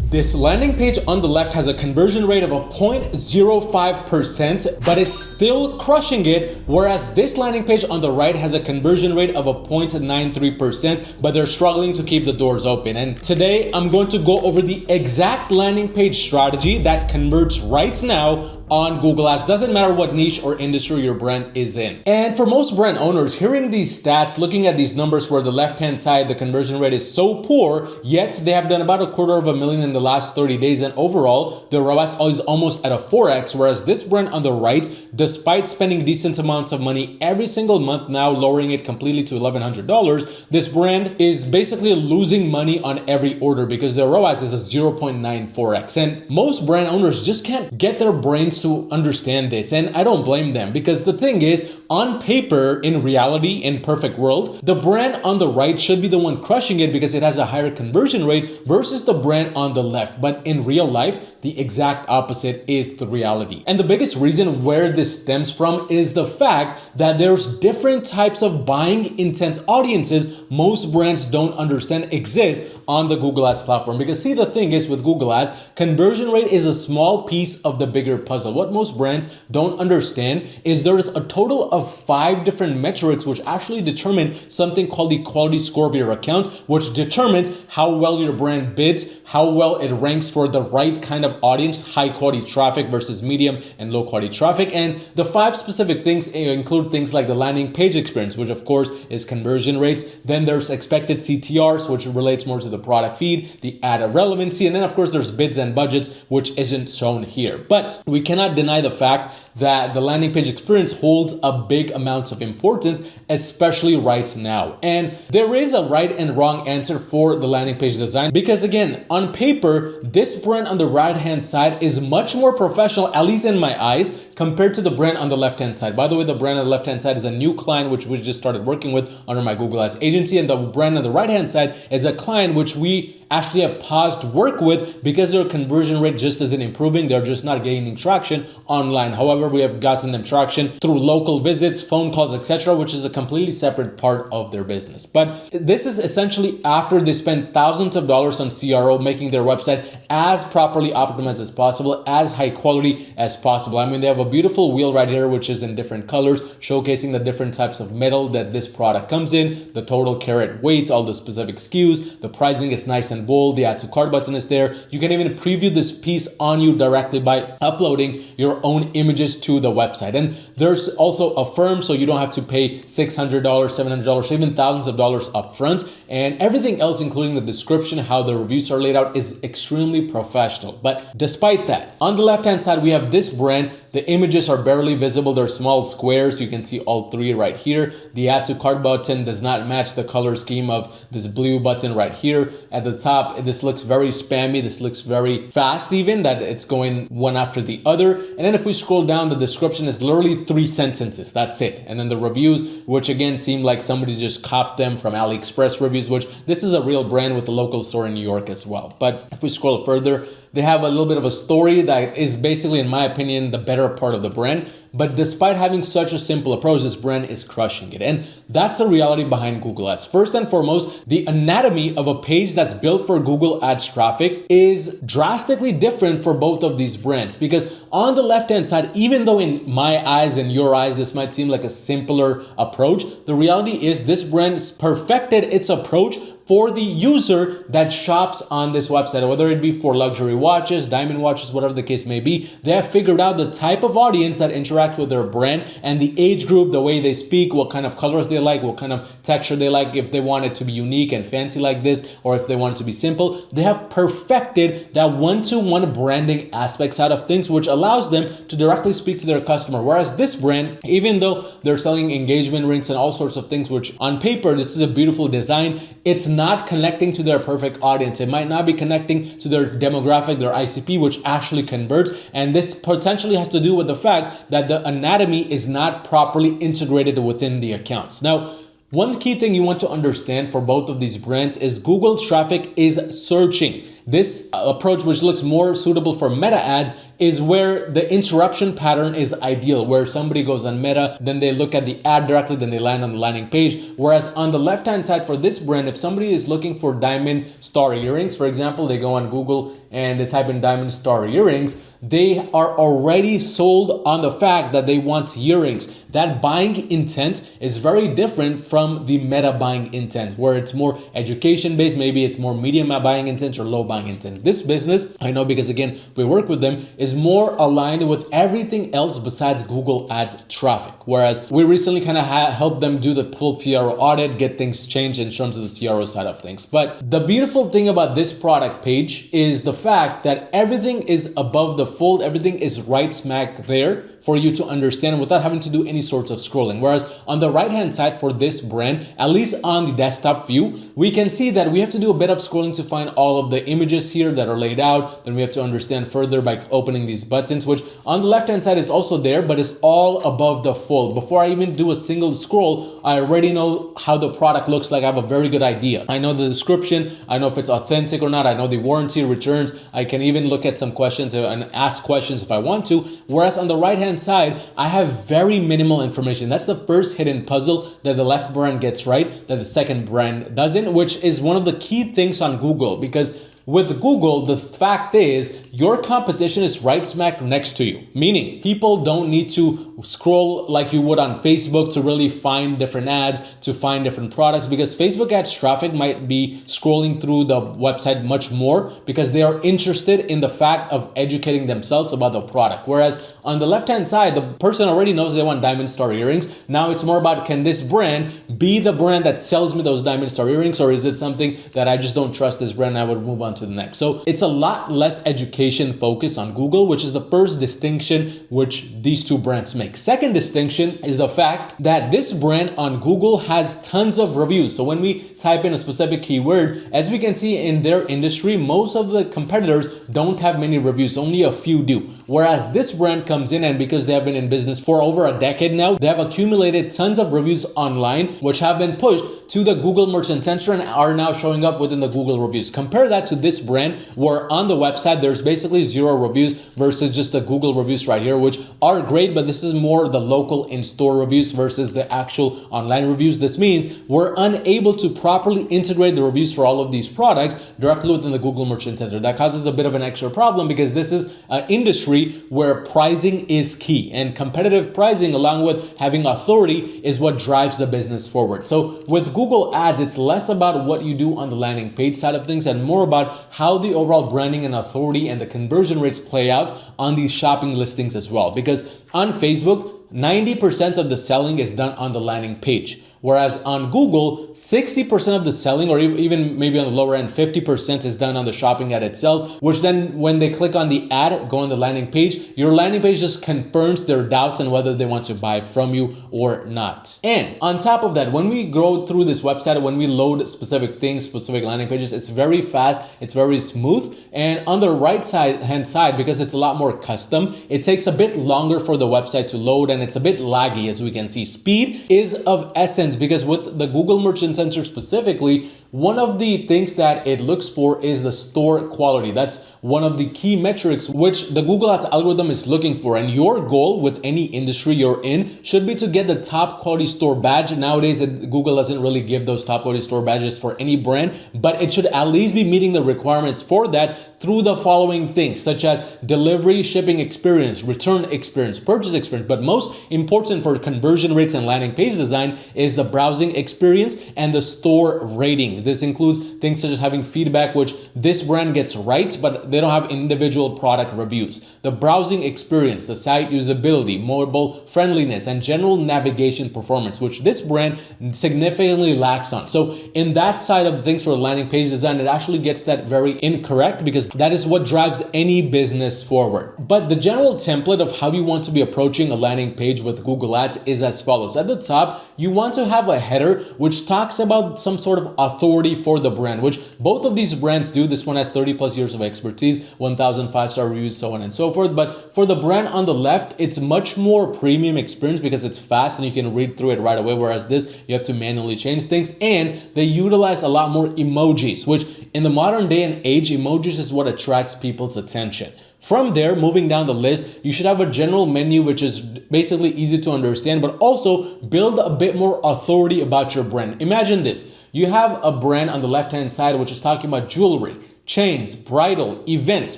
This landing page on the left has a conversion rate of a 0.05%, but is still crushing it, whereas this landing page on the right has a conversion rate of a 0.93%, but they're struggling to keep the doors open. And today I'm going to go over the exact landing page strategy that converts right now on Google Ads. Doesn't matter what niche or industry your brand is in. And for most brand owners, hearing these stats, looking at these numbers where the left-hand side, the conversion rate is so poor, yet they have done about $250,000 in the last 30 days. And overall, the ROAS is almost at a 4x, whereas this brand on the right, despite spending decent amounts of money every single month, now lowering it completely to $1,100, this brand is basically losing money on every order because their ROAS is a 0.94x. And most brand owners just can't get their brains to understand this, and I don't blame them, because the thing is, on paper, in reality, in perfect world, the brand on the right should be the one crushing it because it has a higher conversion rate versus the brand on the left. But in real life, the exact opposite is the reality. And the biggest reason where this stems from is the fact that there's different types of buying intent audiences most brands don't understand exist on the Google Ads platform. Because see, the thing is with Google Ads, conversion rate is a small piece of the bigger puzzle. What most brands don't understand is there is a total of 5 different metrics which actually determine something called the quality score of your account, which determines how well your brand bids, how well it ranks for the right kind of audience, high quality traffic versus medium and low quality traffic. And the 5 specific things include things like the landing page experience, which of course is conversion rates. Then there's expected CTRs, which relates more to the product feed, the ad relevancy, and then of course there's bids and budgets, which isn't shown here. But we cannot deny the fact that the landing page experience holds a big amount of importance, especially right now. And there is a right and wrong answer for the landing page design, because again, on paper, this brand on the right-hand side is much more professional, at least in my eyes, compared to the brand on the left-hand side. By the way, the brand on the left-hand side is a new client which we just started working with under my Google Ads agency, and the brand on the right-hand side is a client which we actually have paused work with because their conversion rate just isn't improving. They're just not gaining traction online. However, we have gotten them traction through local visits, phone calls, etc., which is a completely separate part of their business. But this is essentially after they spend thousands of dollars on CRO, making their website as properly optimized as possible, as high quality as possible. I mean, they have a beautiful wheel right here, which is in different colors, showcasing the different types of metal that this product comes in, the total carat weights, all the specific SKUs, the pricing is nice and bold, the add to cart button is there. You can even preview this piece on you directly by uploading your own images to the website. And there's also a firm, so you don't have to pay $600, $700, even thousands of dollars upfront. And everything else, including the description, how the reviews are laid out, is extremely professional. But despite that, on the left-hand side, we have this brand. The images are barely visible. They're small squares. You can see all 3 right here. The add to cart button does not match the color scheme of this blue button right here. At the top, this looks very spammy. This looks very fast even, that it's going one after the other. And then if we scroll down, the description is literally 3 sentences. That's it. And then the reviews, which again seem like somebody just copied them from AliExpress reviews, which this is a real brand with a local store in New York as well. But if we scroll further, they have a little bit of a story that is basically, in my opinion, the better part of the brand. But despite having such a simple approach, this brand is crushing it. And that's the reality behind Google Ads. First and foremost, the anatomy of a page that's built for Google Ads traffic is drastically different for both of these brands. Because on the left-hand side, even though in my eyes and your eyes, this might seem like a simpler approach, the reality is this brand perfected its approach for the user that shops on this website, whether it be for luxury watches, diamond watches, whatever the case may be. They have figured out the type of audience that interacts with their brand and the age group, the way they speak, what kind of colors they like, what kind of texture they like, if they want it to be unique and fancy like this, or if they want it to be simple. They have perfected that one-to-one branding aspect side of things, which allows them to directly speak to their customer. Whereas this brand, even though they're selling engagement rings and all sorts of things, which on paper, this is a beautiful design, it's not connecting to their perfect audience. It might not be connecting to their demographic, their ICP, which actually converts. And this potentially has to do with the fact that the anatomy is not properly integrated within the accounts. Now, one key thing you want to understand for both of these brands is Google traffic is searching. this approach, which looks more suitable for meta ads, is where the interruption pattern is ideal, where somebody goes on Meta, then they look at the ad directly, then they land on the landing page. Whereas on the left-hand side for this brand, if somebody is looking for diamond star earrings, for example, they go on Google and they type in diamond star earrings, they are already sold on the fact that they want earrings. That buying intent is very different from the meta buying intent, where it's more education based. Maybe it's more medium buying intent or low buying intent. This business, I know because again, we work with them, is more aligned with everything else besides Google Ads traffic. Whereas we recently kind of helped them do the full CRO audit, get things changed in terms of the CRO side of things. But the beautiful thing about this product page is the fact that everything is above the fold, everything is right smack there for you to understand without having to do any sorts of scrolling. Whereas on the right hand side for this brand, at least on the desktop view, we can see that we have to do a bit of scrolling to find all of the images here that are laid out. Then we have to understand further by opening these buttons, which on the left hand side is also there, but it's all above the fold. Before I even do a single scroll, I already know how the product looks like. I have a very good idea. I know the description, I know if it's authentic or not, I know the warranty, returns. I can even look at some questions and ask questions if I want to. Whereas on the right hand side, I have very minimal information. That's the first hidden puzzle that the left brand gets right, that the second brand doesn't, which is one of the key things on Google, because with Google, the fact is your competition is right smack next to you, meaning people don't need to scroll like you would on Facebook to really find different ads, to find different products, because Facebook ads traffic might be scrolling through the website much more because they are interested in the fact of educating themselves about the product. Whereas on the left-hand side, the person already knows they want diamond star earrings. Now it's more about, can this brand be the brand that sells me those diamond star earrings, or is it something that I just don't trust this brand and I would move on to the next? So it's a lot less education focus on Google, which is the first distinction which these two brands make. Second distinction is the fact that this brand on Google has tons of reviews. So when we type in a specific keyword, as we can see in their industry, most of the competitors don't have many reviews, only a few do. Whereas this brand comes in, and because they have been in business for over a decade now, they have accumulated tons of reviews online, which have been pushed to the Google Merchant Center and are now showing up within the Google reviews. Compare that to this brand, where on the website there's basically 0 reviews versus just the Google reviews right here, which are great, but this is more the local in-store reviews versus the actual online reviews. This means we're unable to properly integrate the reviews for all of these products directly within the Google Merchant Center. That causes a bit of an extra problem because this is an industry where pricing is key, and competitive pricing along with having authority is what drives the business forward. So with Google Ads, it's less about what you do on the landing page side of things and more about how the overall branding and authority and the conversion rates play out on these shopping listings as well. Because on Facebook, 90% of the selling is done on the landing page. Whereas on Google, 60% of the selling, or even maybe on the lower end, 50% is done on the shopping ad itself, which then when they click on the ad, go on the landing page, your landing page just confirms their doubts on whether they want to buy from you or not. And on top of that, when we go through this website, when we load specific things, specific landing pages, it's very fast, it's very smooth. And on the right hand side, because it's a lot more custom, it takes a bit longer for the website to load and it's a bit laggy, as we can see. Speed is of essence, because with the Google Merchant Center specifically, one of the things that it looks for is the store quality. That's one of the key metrics which the Google Ads algorithm is looking for. And your goal with any industry you're in should be to get the top quality store badge. Nowadays, Google doesn't really give those top quality store badges for any brand, but it should at least be meeting the requirements for that through the following things, such as delivery, shipping experience, return experience, purchase experience. But most important for conversion rates and landing page design is the browsing experience and the store ratings. This includes things such as having feedback, which this brand gets right, but they don't have individual product reviews. The browsing experience, the site usability, mobile friendliness, and general navigation performance, which this brand significantly lacks on. So in that side of the things for landing page design, it actually gets that very incorrect, because that is what drives any business forward. But the general template of how you want to be approaching a landing page with Google Ads is as follows. At the top, you want to have a header which talks about some sort of authority for the brand, which both of these brands do. This one has 30 plus years of expertise, 1,000 5-star reviews, so on and so forth. But for the brand on the left, it's much more premium experience because it's fast and you can read through it right away. Whereas this, you have to manually change things, and they utilize a lot more emojis, which in the modern day and age, emojis is what attracts people's attention. From there, moving down the list, you should have a general menu, which is basically easy to understand, but also build a bit more authority about your brand. Imagine this. You have a brand on the left-hand side, which is talking about jewelry, chains, bridal, events,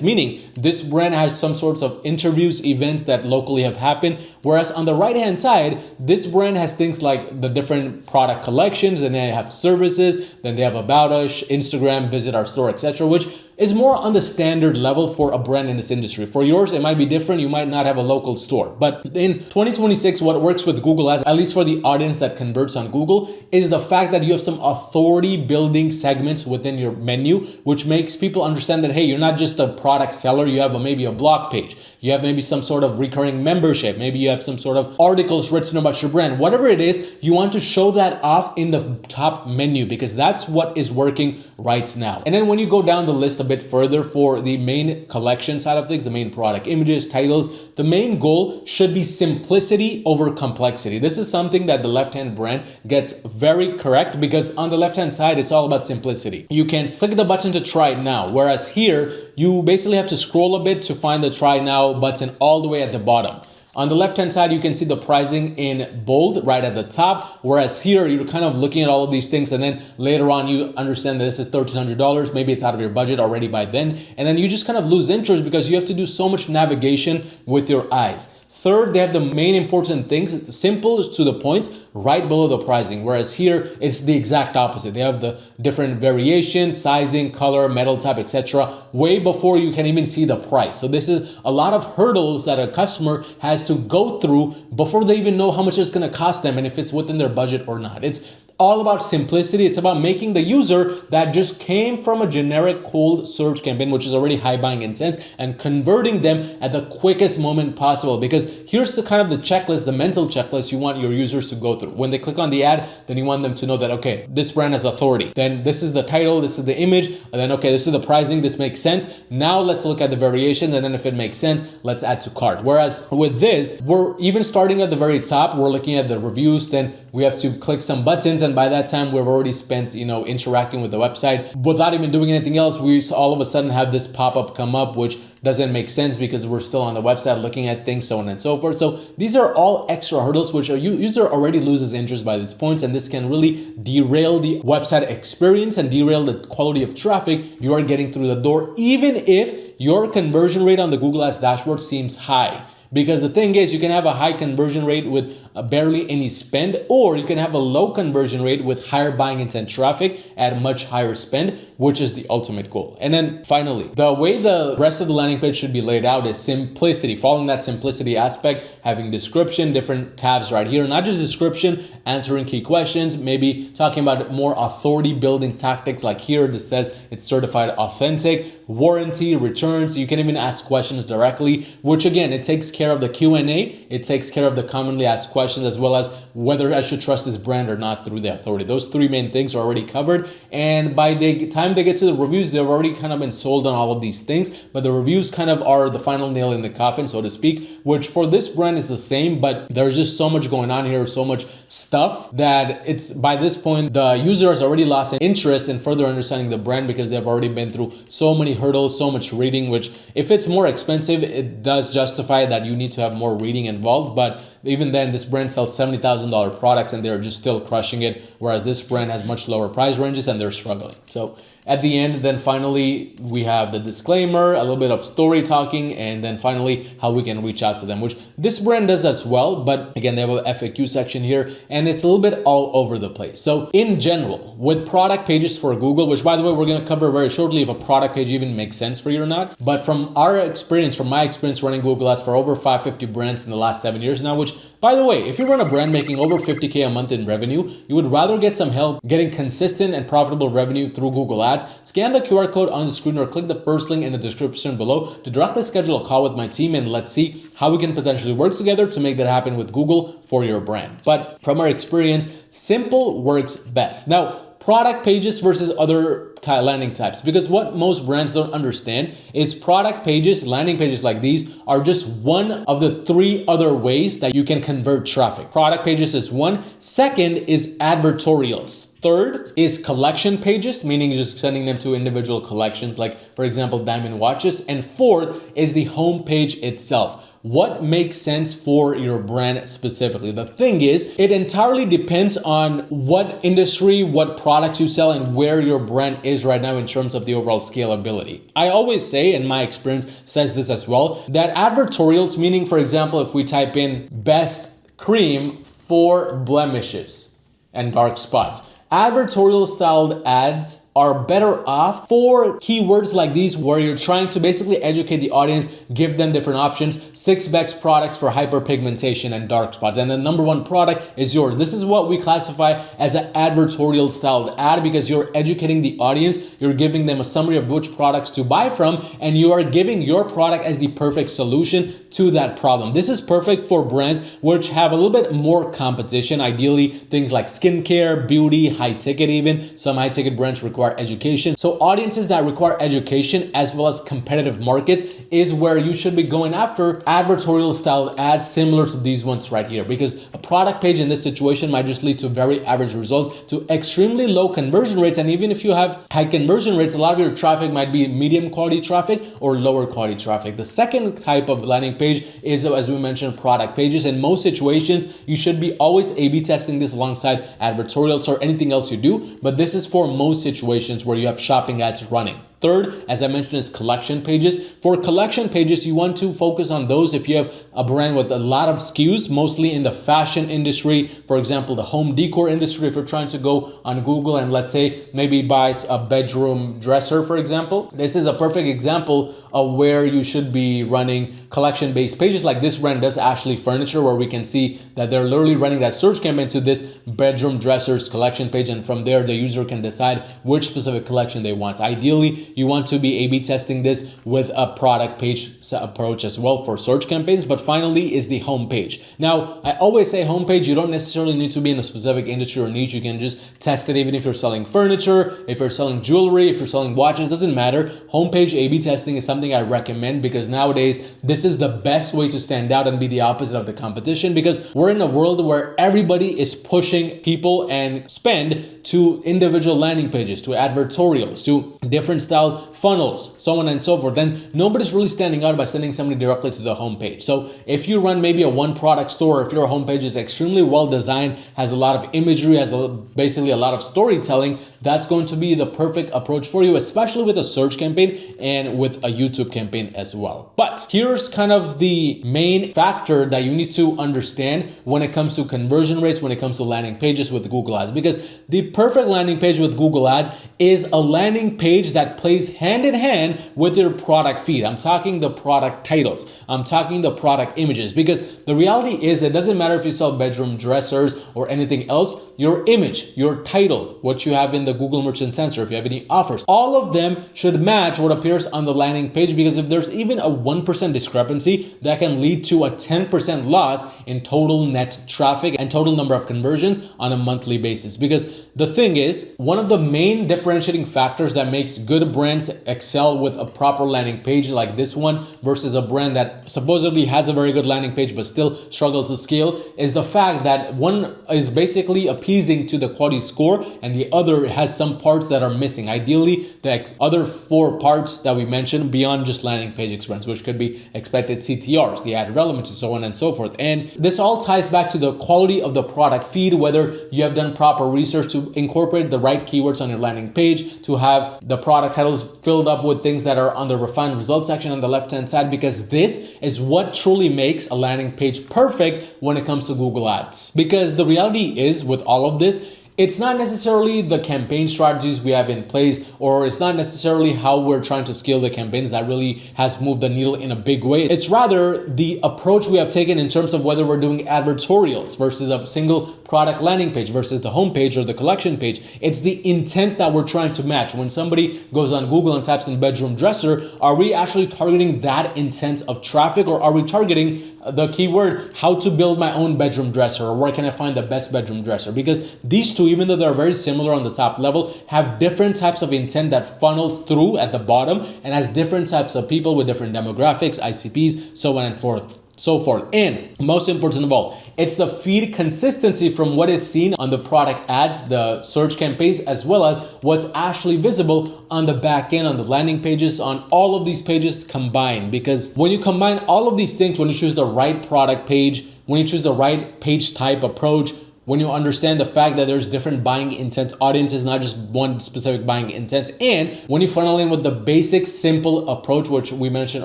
meaning this brand has some sorts of interviews, events that locally have happened. Whereas on the right-hand side, this brand has things like the different product collections, and they have services, then they have about us, Instagram, visit our store, etc., which is more on the standard level for a brand in this industry. For yours, it might be different. You might not have a local store. But in 2026, what works with Google Ads, at least for the audience that converts on Google, is the fact that you have some authority building segments within your menu, which makes people understand that, hey, you're not just a product seller. You have maybe a blog page. You have maybe some sort of recurring membership. Maybe you have some sort of articles written about your brand. Whatever it is, you want to show that off in the top menu because that's what is working right now. And then when you go down the list a bit further for the main collection side of things, the main product images, titles, the main goal should be simplicity over complexity. This is something that the left-hand brand gets very correct because on the left-hand side, it's all about simplicity. You can click the button to try it now, whereas here, you basically have to scroll a bit to find the try now button all the way at the bottom. On the left-hand side, you can see the pricing in bold right at the top, whereas here you're kind of looking at all of these things, and then later on you understand that this is $1,300, maybe it's out of your budget already by then, and then you just kind of lose interest because you have to do so much navigation with your eyes. Third, they have the main important things, simple to the point, right below the pricing. Whereas here, it's the exact opposite. They have the different variations, sizing, color, metal type, etc. way before you can even see the price. So this is a lot of hurdles that a customer has to go through before they even know how much it's going to cost them and if it's within their budget or not. It's all about simplicity. It's about making the user that just came from a generic cold search campaign, which is already high buying intent, and converting them at the quickest moment possible. Because here's the kind of the checklist, the mental checklist you want your users to go through. When they click on the ad, then you want them to know that, okay, this brand has authority. Then this is the title, this is the image, and then, okay, this is the pricing, this makes sense. Now let's look at the variations, and then if it makes sense, let's add to cart. Whereas with this, we're even starting at the very top, we're looking at the reviews, then we have to click some buttons, and by that time we've already spent, interacting with the website without even doing anything else. We all of a sudden have this pop-up come up, which doesn't make sense because we're still on the website looking at things, so on and so forth. So these are all extra hurdles which a user already loses interest by these points, and this can really derail the website experience and derail the quality of traffic you are getting through the door, even if your conversion rate on the Google Ads dashboard seems high. Because the thing is, you can have a high conversion rate with barely any spend, or you can have a low conversion rate with higher buying intent traffic at much higher spend, which is the ultimate goal. And then finally, the way the rest of the landing page should be laid out is simplicity, following that simplicity aspect, having description, different tabs right here, not just description, answering key questions, maybe talking about more authority building tactics like here, this says it's certified authentic, warranty, returns. You can even ask questions directly, which again, it takes care of the Q&A, it takes care of the commonly asked questions, as well as whether I should trust this brand or not through the authority. Those three main things are already covered, and by the time they get to the reviews, they've already kind of been sold on all of these things, but the reviews kind of are the final nail in the coffin, so to speak, which for this brand is the same, but there's just so much going on here, so much stuff that it's by this point, the user has already lost interest in further understanding the brand because they've already been through so many hurdles, so much reading, which if it's more expensive, it does justify that you need to have more reading involved. But even then, this brand sells $70,000 products and they're just still crushing it, whereas this brand has much lower price ranges and they're struggling. So at the end, then finally, we have the disclaimer, a little bit of story talking, and then finally, how we can reach out to them, which this brand does as well. But again, they have a FAQ section here, and it's a little bit all over the place. So in general, with product pages for Google, which by the way, we're going to cover very shortly if a product page even makes sense for you or not. But from our experience, from my experience running Google Ads for over 550 brands in the last 7 years now, which by the way, if you run a brand making over $50K a month in revenue, you would rather get some help getting consistent and profitable revenue through Google Ads Ads, scan the QR code on the screen or click the first link in the description below to directly schedule a call with my team, and let's see how we can potentially work together to make that happen with Google for your brand. But from our experience, simple works best. Now, product pages versus other landing types, because what most brands don't understand is product pages, landing pages like these, are just one of the 3 other ways that you can convert traffic. Product pages is one. Second is advertorials. Third is collection pages, meaning just sending them to individual collections, like for example, diamond watches. And fourth is the home page itself. What makes sense for your brand specifically? The thing is, it entirely depends on what industry, what products you sell, and where your brand is right now in terms of the overall scalability. I always say, and my experience says this as well, that advertorials, meaning for example, if we type in best cream for blemishes and dark spots, advertorial styled ads are better off for keywords like these, where you're trying to basically educate the audience, give them different options, 6 best products for hyperpigmentation and dark spots, and the number 1 product is yours. This is what we classify as an advertorial styled ad, because you're educating the audience, you're giving them a summary of which products to buy from, and you are giving your product as the perfect solution to that problem. This is perfect for brands which have a little bit more competition, ideally things like skincare, beauty, high ticket even. Some high ticket brands require education. So audiences that require education as well as competitive markets is where you should be going after advertorial style ads similar to these ones right here, because a product page in this situation might just lead to very average results to extremely low conversion rates. And even if you have high conversion rates, a lot of your traffic might be medium quality traffic or lower quality traffic. The second type of landing page is, as we mentioned, product pages. In most situations, you should be always A/B testing this alongside advertorials or anything else you do, but this is for most situations where you have shopping ads running. Third, as I mentioned, is collection pages. For collection pages, you want to focus on those if you have a brand with a lot of SKUs, mostly in the fashion industry, for example, the home decor industry. If you're trying to go on Google and let's say maybe buy a bedroom dresser, for example, this is a perfect example of where you should be running collection-based pages. Like this brand does Ashley Furniture, where we can see that they're literally running that search campaign to this bedroom dressers collection page, and from there the user can decide which specific collection they want. Ideally, you want to be A/B testing this with a product page approach as well for search campaigns. But finally is the home page. Now, I always say homepage, you don't necessarily need to be in a specific industry or niche. You can just test it even if you're selling furniture, if you're selling jewelry, if you're selling watches, doesn't matter. Homepage A/B testing is something I recommend, because nowadays this is the best way to stand out and be the opposite of the competition, because we're in a world where everybody is pushing people and spend to individual landing pages, to advertorials, to different style funnels, so on and so forth. Then nobody's really standing out by sending somebody directly to the homepage. So if you run maybe a one product store, if your homepage is extremely well designed, has a lot of imagery, has basically a lot of storytelling, that's going to be the perfect approach for you, especially with a search campaign and with a YouTube campaign as well. But here's kind of the main factor that you need to understand when it comes to conversion rates, when it comes to landing pages with Google Ads, because the perfect landing page with Google Ads is a landing page that plays hand in hand with your product feed. I'm talking the product titles, I'm talking the product images, because the reality is it doesn't matter if you sell bedroom dressers or anything else, your image, your title, what you have in the Google Merchant Center, if you have any offers, all of them should match what appears on the landing page, because if there's even a 1% discrepancy, that can lead to a 10% loss in total net traffic and total number of conversions on a monthly basis. Because the thing is, one of the main differentiating factors that makes good brands excel with a proper landing page like this one versus a brand that supposedly has a very good landing page but still struggles to scale is the fact that one is basically appeasing to the quality score and the other has some parts that are missing. Ideally, the other 4 parts that we mentioned beyond just landing page experience, which could be expected CTRs, the ad relevance, and so on and so forth. And this all ties back to the quality of the product feed, whether you have done proper research to incorporate the right keywords on your landing page, to have the product titles filled up with things that are on the refined results section on the left-hand side, because this is what truly makes a landing page perfect when it comes to Google Ads. Because the reality is, with all of this, it's not necessarily the campaign strategies we have in place, or it's not necessarily how we're trying to scale the campaigns that really has moved the needle in a big way. It's rather the approach we have taken in terms of whether we're doing advertorials versus a single product landing page versus the homepage or the collection page. It's the intent that we're trying to match. When somebody goes on Google and types in bedroom dresser, are we actually targeting that intent of traffic, or are we targeting the keyword, how to build my own bedroom dresser, or where can I find the best bedroom dresser? Because these two, even though they're very similar on the top level, have different types of intent that funnels through at the bottom and has different types of people with different demographics, ICPs, so on and so forth. And most important of all, it's the feed consistency from what is seen on the product ads, the search campaigns, as well as what's actually visible on the back end, on the landing pages, on all of these pages combined. Because when you combine all of these things, when you choose the right product page, when you choose the right page type approach, when you understand the fact that there's different buying intent audiences, not just one specific buying intent, and when you funnel in with the basic simple approach, which we mentioned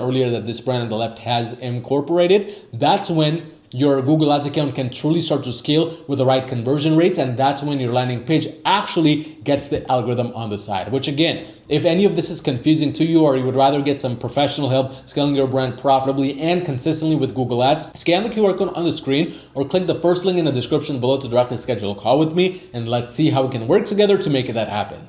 earlier that this brand on the left has incorporated, that's when your Google Ads account can truly start to scale with the right conversion rates, and that's when your landing page actually gets the algorithm on the side. Which again, if any of this is confusing to you, or you would rather get some professional help scaling your brand profitably and consistently with Google Ads, scan the QR code on the screen or click the first link in the description below to directly schedule a call with me, and let's see how we can work together to make that happen.